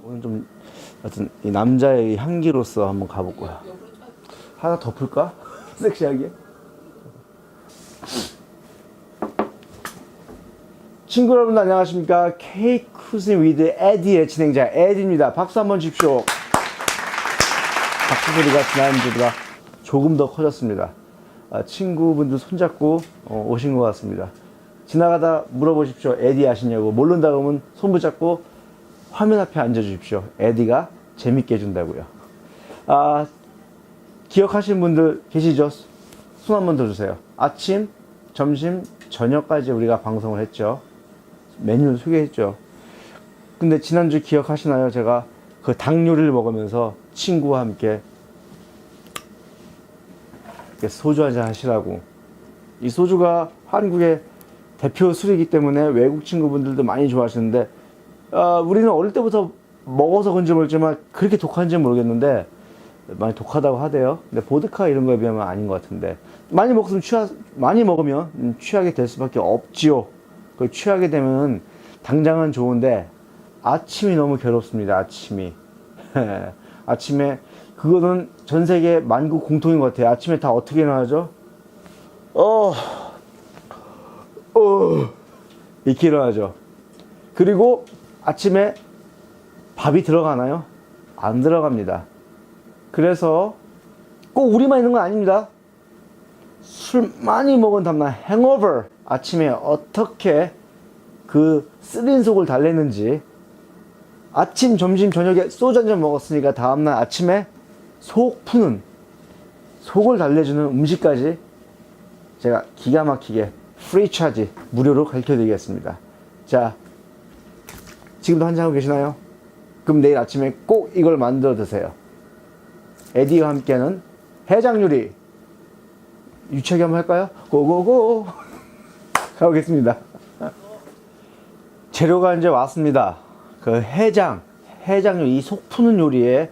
오늘 좀 하여튼 이 남자의 향기로서 한번 가볼 거야. 하나 더 풀까? 섹시하게. 친구 여러분 안녕하십니까? 케이크 쿠스인 위드 에디의 진행자 에디입니다. 박수 한번 주십시오. 박수 소리가 지난주보다 조금 더 커졌습니다. 친구분들 손잡고 오신 것 같습니다. 지나가다 물어보십시오. 에디 아시냐고. 모른다 그러면 손 붙잡고 화면 앞에 앉아주십시오. 에디가 재밌게 해준다고요. 기억하시는 분들 계시죠? 손 한번 더 주세요. 아침, 점심, 저녁까지 우리가 방송을 했죠. 메뉴를 소개했죠. 근데 지난주 기억하시나요? 제가 그 닭 요리를 먹으면서 친구와 함께 소주 한잔 하시라고. 이 소주가 한국의 대표 술이기 때문에 외국 친구분들도 많이 좋아하시는데 우리는 어릴 때부터 먹어서 그런지 모르지만 그렇게 독한지 모르겠는데 많이 독하다고 하대요. 근데 보드카 이런 거에 비하면 아닌 것 같은데 많이 먹으면 취하게 될 수밖에 없지요. 그 취하게 되면 당장은 좋은데 아침이 너무 괴롭습니다. 아침이 아침에 그거는 전 세계 만국 공통인 것 같아요. 아침에 다 어떻게 일어나죠? 이렇게 일어나죠. 그리고 아침에 밥이 들어가나요? 안 들어갑니다. 그래서 꼭 우리만 있는 건 아닙니다. 술 많이 먹은 다음날 행오버, 아침에 어떻게 그 쓰린 속을 달래는지, 아침, 점심, 저녁에 소주 한잔 먹었으니까 다음날 아침에 속 푸는, 속을 달래주는 음식까지 제가 기가 막히게 프리 차지 무료로 가르쳐 드리겠습니다. 자, 지금도 한잔하고 계시나요? 그럼 내일 아침에 꼭 이걸 만들어 드세요. 에디와 함께하는 해장 요리 유치하게 한번 할까요? 고고고 가보겠습니다. 재료가 이제 왔습니다. 그 해장 요리, 이 속 푸는 요리의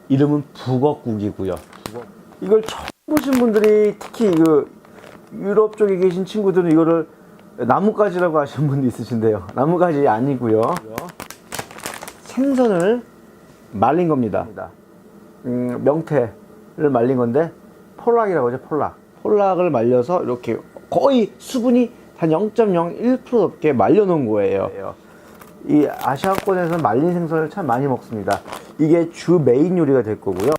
이름은 북엇국이고요. 이걸 처음 보신 분들이 특히 그 유럽 쪽에 계신 친구들은 이거를 나뭇가지라고 하시는 분도 있으신데요. 나뭇가지 아니고요. 생선을 말린 겁니다. 명태를 말린 건데 폴락이라고 하죠. 폴락을 말려서 이렇게 거의 수분이 한 0.01% 넘게 말려 놓은 거예요. 이 아시아권에서는 말린 생선을 참 많이 먹습니다. 이게 주 메인 요리가 될 거고요.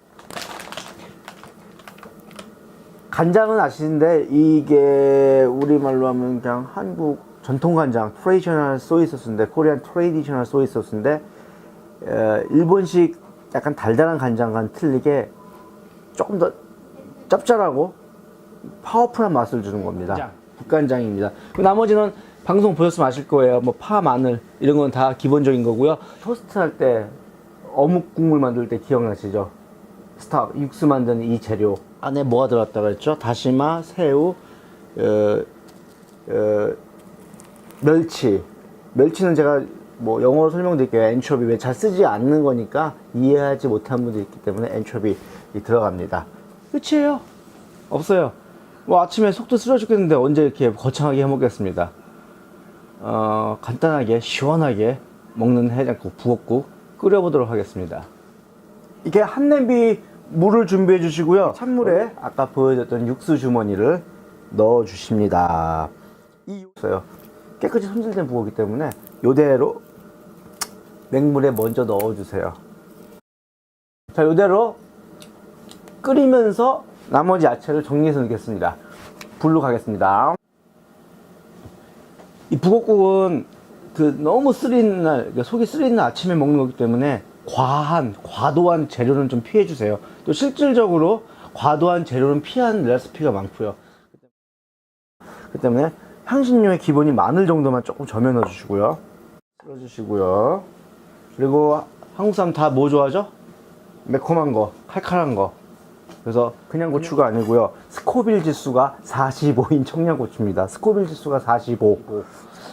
간장은 아시는데 이게 우리말로 하면 그냥 한국 전통 간장 트레디셔널 소이 소스인데, 코리안 트레디셔널 소이 소스인데 일본식 약간 달달한 간장과는 틀리게 조금 더 짭짤하고 파워풀한 맛을 주는 겁니다. 국간장입니다. 나머지는 방송 보셨으면 아실 거예요. 뭐 파, 마늘 이런 건 다 기본적인 거고요. 토스트 할 때 어묵 국물 만들 때 기억나시죠? 스탑 육수 만드는 이 재료 안에 뭐가 들어갔다고 했죠? 다시마, 새우, 멸치는 제가 뭐 영어로 설명드릴게요. 엔초비. 왜 잘 쓰지 않는 거니까 이해하지 못한 분들이 있기 때문에 엔초비 들어갑니다. 끝이에요. 없어요. 뭐 아침에 속도 쓰러 죽겠는데 언제 이렇게 거창하게 해 먹겠습니다. 간단하게 시원하게 먹는 해장국, 북엇국 끓여보도록 하겠습니다. 이게 한 냄비 물을 준비해 주시고요. 찬물에 아까 보여줬던 육수 주머니를 넣어 주십니다. 이 육수요, 깨끗이 손질된 북엇이기 때문에 요대로 맹물에 먼저 넣어 주세요. 자, 요대로 끓이면서 나머지 야채를 정리해서 넣겠습니다. 불로 가겠습니다. 이 북엇국은 너무 쓰리는 날, 속이 쓰리는 날 아침에 먹는 거기 때문에 과도한 재료는 좀 피해 주세요. 또 실질적으로 과도한 재료는 피하는 레시피가 많고요. 그 때문에 향신료의 기본이 마늘 정도만 조금 저며 넣어 주시고요. 쓸어 주시고요. 그리고 한국 사람 다 뭐 좋아하죠? 매콤한 거, 칼칼한 거. 그래서 그냥 고추가 아니고요. 스코빌 지수가 45인 청양고추입니다. 스코빌 지수가 45.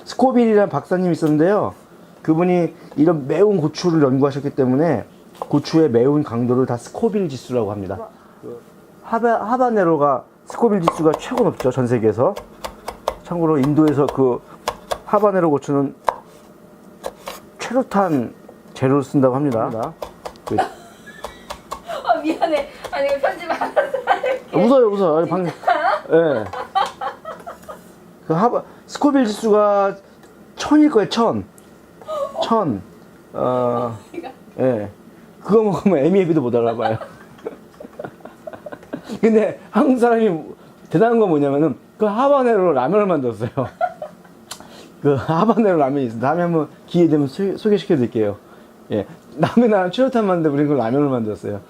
스코빌이라는 박사님이 있었는데요. 그분이 이런 매운 고추를 연구하셨기 때문에 고추의 매운 강도를 다 스코빌 지수라고 합니다. 하바네로가 스코빌 지수가 최고 높죠, 전 세계에서. 참고로 인도에서 그 하바네로 고추는 최루탄 재료를 쓴다고 합니다. 미안해. 아니 이거 편집 안 해서 할게. 웃어요. 아니, 방, 예. 그 스코빌 지수가 1000일 거예요, 1000. 예. 그거 먹으면 에미에비도 못 알아봐요. 근데 한국 사람이 대단한 건 뭐냐면은 그 하바네로 라면을 만들었어요. 그 하바네로 라면이 있어요. 다음에 한번 기회 되면 소개시켜 드릴게요. 예. 남의 나라 최루탄 만드는데 우리는 그 라면을 만들었어요.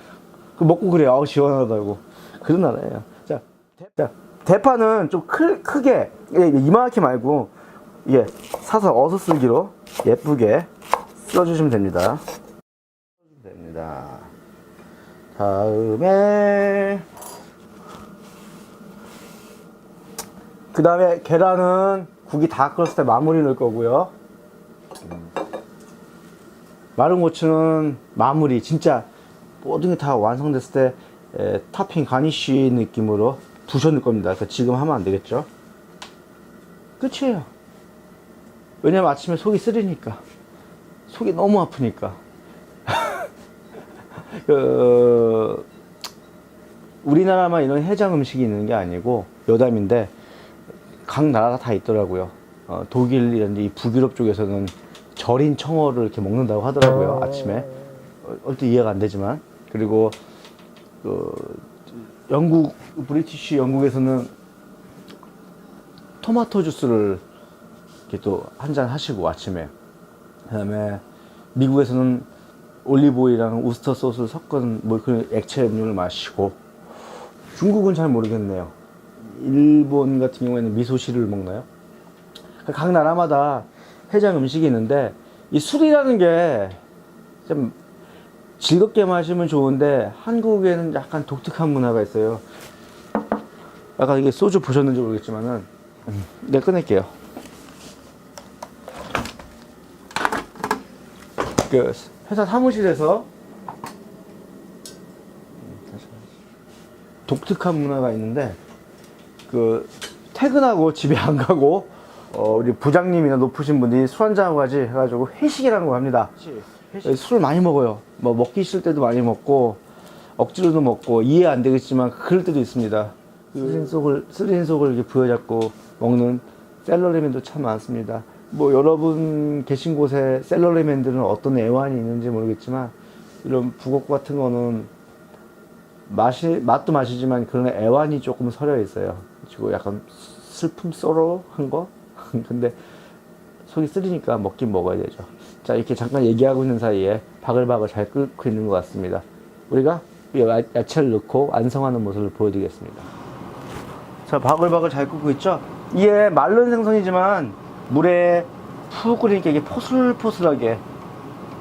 그 먹고 그래요. 아우, 시원하다고. 그런 나라예요. 자, 대파는 좀 크게, 예, 이만하게 말고, 예, 사서 어서 쓸기로 예쁘게 써주시면 됩니다. 다음에, 그 다음에 계란은 국이 다 끓었을 때 마무리 넣을 거고요. 마른 고추는 마무리, 진짜 모든 게 다 완성됐을 때 토핑 가니쉬 느낌으로 부셔 넣을 겁니다. 그러니까 지금 하면 안 되겠죠? 끝이에요. 왜냐면 아침에 속이 쓰리니까. 속이 너무 아프니까. 우리나라만 이런 해장 음식이 있는 게 아니고 여담인데 각 나라가 다 있더라고요. 독일이라든지 이 북유럽 쪽에서는 절인 청어를 이렇게 먹는다고 하더라고요. 아침에. 어쨌든 이해가 안 되지만. 그리고 브리티시 영국에서는 토마토 주스를 이렇게 또 한 잔 하시고 아침에. 그다음에 미국에서는 올리브오일이랑 우스터 소스를 섞은 뭐 그런 액체 음료를 마시고. 중국은 잘 모르겠네요. 일본 같은 경우에는 미소시를 먹나요? 각 나라마다 해장 음식이 있는데 이 술이라는 게 좀 즐겁게 마시면 좋은데 한국에는 약간 독특한 문화가 있어요. 아까 이게 소주 보셨는지 모르겠지만은 내가 꺼낼게요. 그 회사 사무실에서 독특한 문화가 있는데 그 퇴근하고 집에 안 가고 우리 부장님이나 높으신 분들이 술 한잔하고 가지 해가지고 회식이라는 거 합니다. 술을 많이 먹어요. 뭐 먹기 싫을 때도 많이 먹고 억지로도 먹고 이해 안 되겠지만 그럴 때도 있습니다. 쓰린 속을 이렇게 부여잡고 먹는 샐러리맨도 참 많습니다. 뭐 여러분 계신 곳에 샐러리맨들은 어떤 애환이 있는지 모르겠지만 이런 북어국 같은 거는 맛도 맛이지만 그런 애환이 조금 서려 있어요. 그리고 약간 슬픔 쏘로한 거? 근데 속이 쓰리니까 먹긴 먹어야 되죠. 자, 이렇게 잠깐 얘기하고 있는 사이에 바글바글 잘 끓고 있는 것 같습니다. 우리가 야채를 넣고 완성하는 모습을 보여드리겠습니다. 자, 바글바글 잘 끓고 있죠? 이게 마른 생선이지만 물에 푹 끓이니까 이게 포슬포슬하게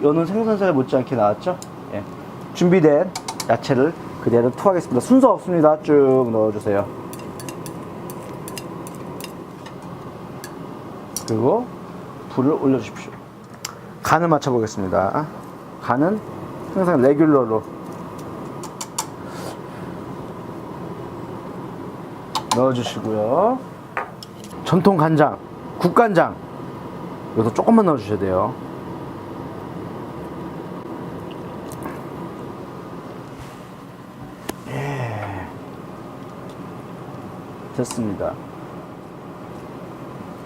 여는 생선살 못지않게 나왔죠? 예. 준비된 야채를 그대로 투하겠습니다. 순서 없습니다. 쭉 넣어주세요. 그리고 불을 올려주십시오. 간을 맞춰보겠습니다. 간은 항상 레귤러로 넣어주시고요. 전통 간장, 국간장 여기서 조금만 넣어주셔야 돼요. 예. 됐습니다.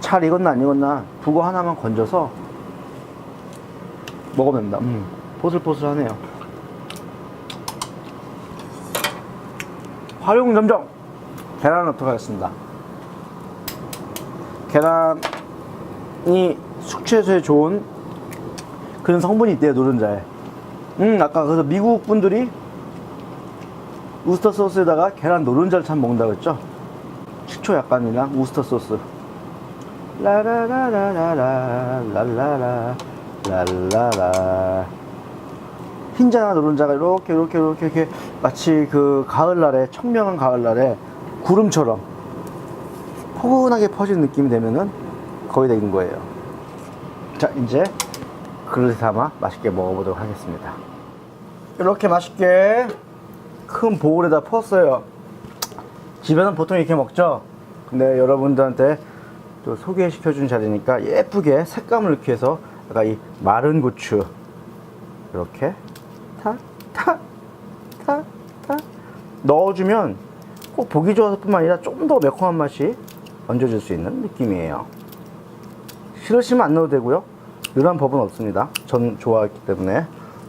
잘 익었나 안 익었나 북어 하나만 건져서 먹으면 됩니다. 포슬포슬하네요. 활용점정 계란을 넣도록 하겠습니다. 계란이 숙취해소에 좋은 그런 성분이 있대요, 노른자에. 아까 그래서 미국 분들이 우스터 소스에다가 계란 노른자를 참 먹는다고 했죠. 식초 약간이랑 우스터 소스. 라라라라라라 랄라라 랄라라. 흰자나 노른자가 이렇게 마치 그 가을날에, 청명한 가을날에 구름처럼 포근하게 퍼진 느낌이 되면은 거의 다 익은 거예요. 자, 이제 그릇에 담아 맛있게 먹어보도록 하겠습니다. 이렇게 맛있게 큰 보울에다 퍼었어요. 집에는 보통 이렇게 먹죠. 근데 여러분들한테 또 소개시켜준 자리니까 예쁘게 색감을 넣기 위해서 아까 이 마른 고추 이렇게 탁 넣어주면 꼭 보기 좋아서 뿐만 아니라 좀 더 매콤한 맛이 얹어질 수 있는 느낌이에요. 싫으시면 안 넣어도 되고요. 이런 법은 없습니다. 전 좋아했기 때문에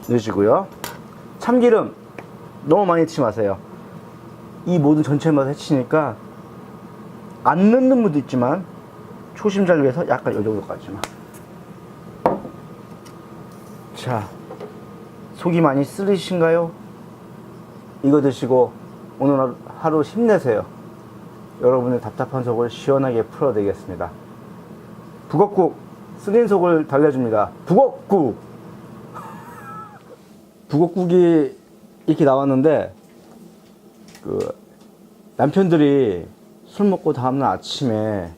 넣으시고요. 참기름 너무 많이 넣지 마세요. 이 모든 전체 맛을 해치니까 안 넣는 분도 있지만 초심자를 위해서 약간 이 정도까지만. 자, 속이 많이 쓰리신가요? 이거 드시고 오늘 하루 힘내세요. 여러분의 답답한 속을 시원하게 풀어드리겠습니다. 북엇국 쓰린 속을 달래줍니다. 북엇국. 북엇국이 이렇게 나왔는데 그 남편들이 술 먹고 다음날 아침에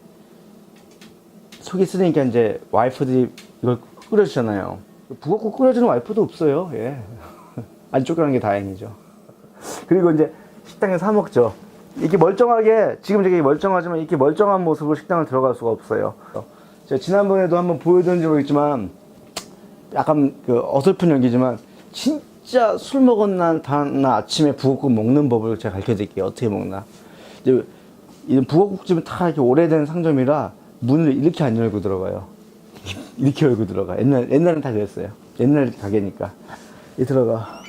속이 쓰리니까 이제 와이프들이 이걸 끓여주잖아요. 북엇국 끓여주는 와이프도 없어요. 예. 안 쫓겨난 게 다행이죠. 그리고 이제 식당에 사 먹죠. 이렇게 멀쩡하게, 지금 되게 멀쩡하지만 이렇게 멀쩡한 모습으로 식당을 들어갈 수가 없어요. 제가 지난번에도 한번 보여드렸는지 모르겠지만 약간 그 어설픈 연기지만 진짜 술 먹었나 다음날 아침에 북엇국 먹는 법을 제가 가르쳐 드릴게요. 어떻게 먹나. 이제 이 북엇국집은 다 이렇게 오래된 상점이라 문을 이렇게 안 열고 들어가요. 이렇게 열고 들어가. 옛날엔 다 그랬어요. 옛날 가게니까. 이 들어가.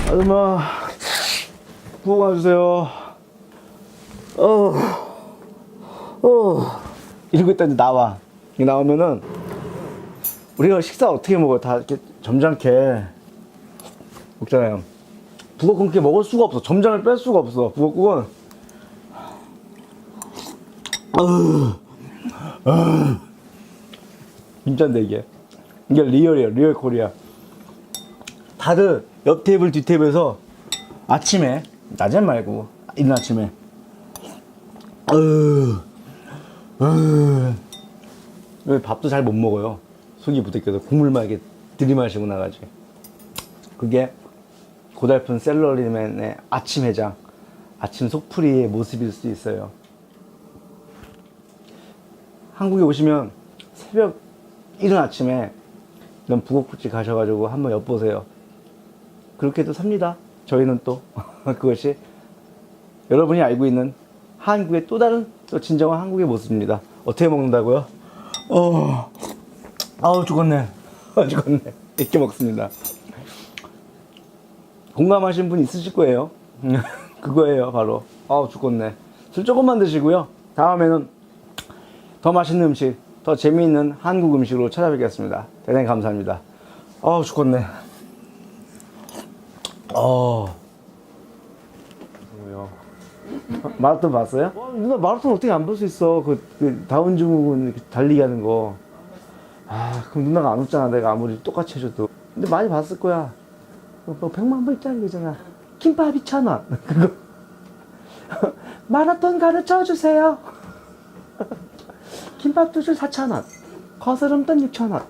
아줌마, 부엌 와주세요. 이러고 있다 이제 나와. 나오면은 우리가 식사 어떻게 먹어요? 다 이렇게 점잖게 먹잖아요. 북엇국은 이렇게 먹을 수가 없어. 점장을 뺄 수가 없어. 북엇국은 진짜인데 이게 리얼이에요. 리얼 코리아. 다들 옆 테이블 뒷 테이블에서 아침에, 낮엔 말고 이른 아침에 왜 밥도 잘 못 먹어요. 속이 부대껴서 국물만 이렇게 들이마시고 나가지. 그게 고달픈 샐러리맨의 아침 해장, 아침 속풀이의 모습일 수 있어요. 한국에 오시면 새벽 이른 아침에 이런 북엇국집 가셔가지고 한번 엿보세요. 그렇게도 삽니다. 저희는 또 그것이 여러분이 알고 있는 한국의 또 다른 또 진정한 한국의 모습입니다. 어떻게 먹는다고요? 아우 죽었네. 죽었네. 이렇게 먹습니다. 공감하신 분 있으실 거예요. 그거예요 바로. 아우 죽겠네. 술 조금만 드시고요. 다음에는 더 맛있는 음식, 더 재미있는 한국 음식으로 찾아뵙겠습니다. 대단히 감사합니다. 아우 죽겠네. 마라톤 봤어요? 누나 마라톤 어떻게 안 볼 수 있어? 그 다운증후군 달리기 하는 거. 그럼 누나가 안 웃잖아. 내가 아무리 똑같이 해줘도. 근데 많이 봤을 거야. 100만 불짜리잖아. 김밥 2,000원. 그거. 마라톤 가르쳐 주세요. 김밥 2줄 4,000원. 거스름돈 6,000원.